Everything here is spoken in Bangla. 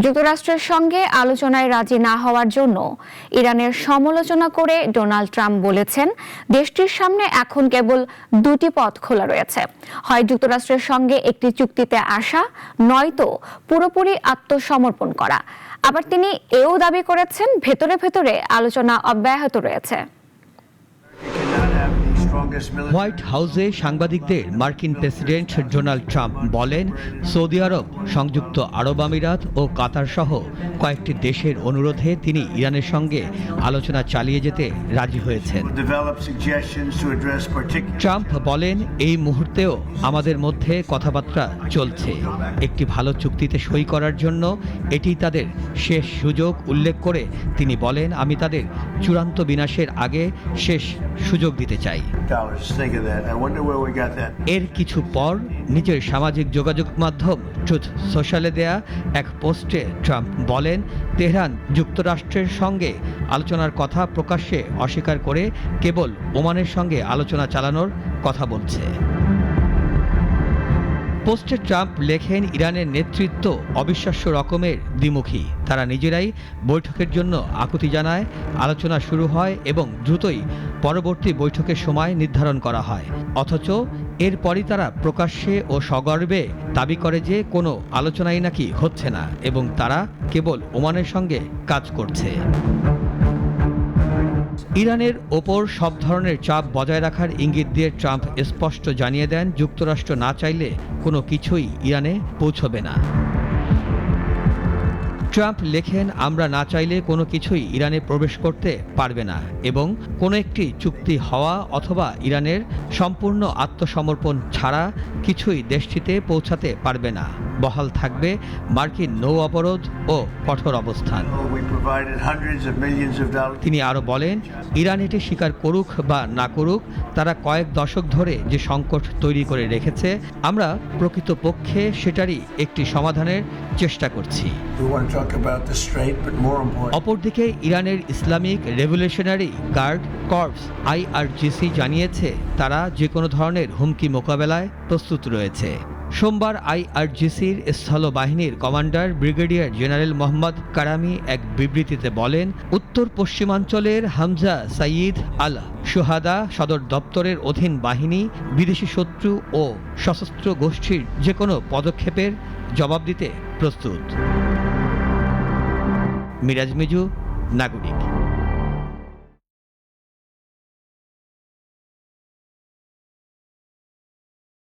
যুক্তরাষ্ট্রের সঙ্গে আলোচনায় রাজি না হওয়ার জন্য ইরানের সমালোচনা করে ডোনাল্ড ট্রাম্প বলেছেন, দেশটির সামনে এখন কেবল দুটি পথ খোলা রয়েছে, হয় যুক্তরাষ্ট্রের সঙ্গে একটি চুক্তিতে আসা, নয়তো পুরোপুরি আত্মসমর্পণ করা। আবার তিনি এও দাবি করেছেন, ভেতরে ভেতরে আলোচনা অব্যাহত রয়েছে। হোয়াইট হাউসে সাংবাদিকদের মার্কিন প্রেসিডেন্ট ডোনাল্ড ট্রাম্প বলেন, সৌদি আরব, সংযুক্ত আরব আমিরাত ও কাতার সহ কয়েকটি দেশের অনুরোধে তিনি ইরানের সঙ্গে আলোচনা চালিয়ে যেতে রাজি হয়েছেন। ট্রাম্প বলেন, এই মুহূর্তেও আমাদের মধ্যে কথাবার্তা চলছে। একটি ভালো চুক্তিতে সই করার জন্য এটি তাদের শেষ সুযোগ উল্লেখ করে তিনি বলেন, আমি তাদের চূড়ান্ত বিনাশের আগে শেষ সুযোগ দিতে চাই। এর কিছু পর নিজের সামাজিক যোগাযোগ মাধ্যম ট্রুথ সোশ্যালে দেয়া এক পোস্টে ট্রাম্প বলেন, তেহরান যুক্তরাষ্ট্রের সঙ্গে আলোচনার কথা প্রকাশ্যে অস্বীকার করে কেবল ওমানের সঙ্গে আলোচনা চালানোর কথা বলছে। পোস্টে ট্রাম্প লেখেন, ইরানের নেতৃত্ব অবিশ্বাস্য রকমের দ্বিমুখী। তারা নিজেরাই বৈঠকের জন্য আকুতি জানায়, আলোচনা শুরু হয় এবং দ্রুতই পরবর্তী বৈঠকের সময় নির্ধারণ করা হয়। অথচ এরপরই তারা প্রকাশ্যে ও সগর্বে দাবি করে যে কোনো আলোচনাই নাকি হচ্ছে না এবং তারা কেবল ওমানের সঙ্গে কাজ করছে। ইরানের ওপর সব ধরনের চাপ বজায় রাখার ইঙ্গিত দিয়ে ট্রাম্প স্পষ্ট জানিয়ে দেন, যুক্তরাষ্ট্র না চাইলে কোনো কিছুই ইরানে পৌঁছবে না। ট্রাম্প লেখেন, আমরা না চাইলে কোনো কিছুই ইরানে প্রবেশ করতে পারবে না এবং কোনো একটি চুক্তি হওয়া অথবা ইরানের সম্পূর্ণ আত্মসমর্পণ ছাড়া কিছুই দেশটিতে পৌঁছাতে পারবে না। বহাল থাকবে মার্কিন নৌ অবরোধ ও কঠোর অবস্থান। তিনি আরও বলেন, ইরান এটি স্বীকার করুক বা না করুক, তারা কয়েক দশক ধরে যে সংকট তৈরি করে রেখেছে, আমরা প্রকৃতপক্ষে সেটারই একটি সমাধানের চেষ্টা করছি। অপরদিকে ইরানের Islamic Revolutionary Guard Corps IRGC জানিয়েছে, তারা যে কোনো ধরনের হুমকি মোকাবেলায় প্রস্তুত রয়েছে। সোমবার IRGCর স্থল বাহিনীর কমান্ডার ব্রিগেডিয়ার জেনারেল মোহাম্মদ কারামি এক বিবৃতিতে বলেন, উত্তর পশ্চিমাঞ্চলের হামজা সাইয়িদ আল শুহাদা সদর দপ্তরের অধীন বাহিনী বিদেশি শত্রু ও সশস্ত্র গোষ্ঠীর যে কোনো পদক্ষেপের জবাব দিতে প্রস্তুত। মিরাজ মিজু, নাগরিক।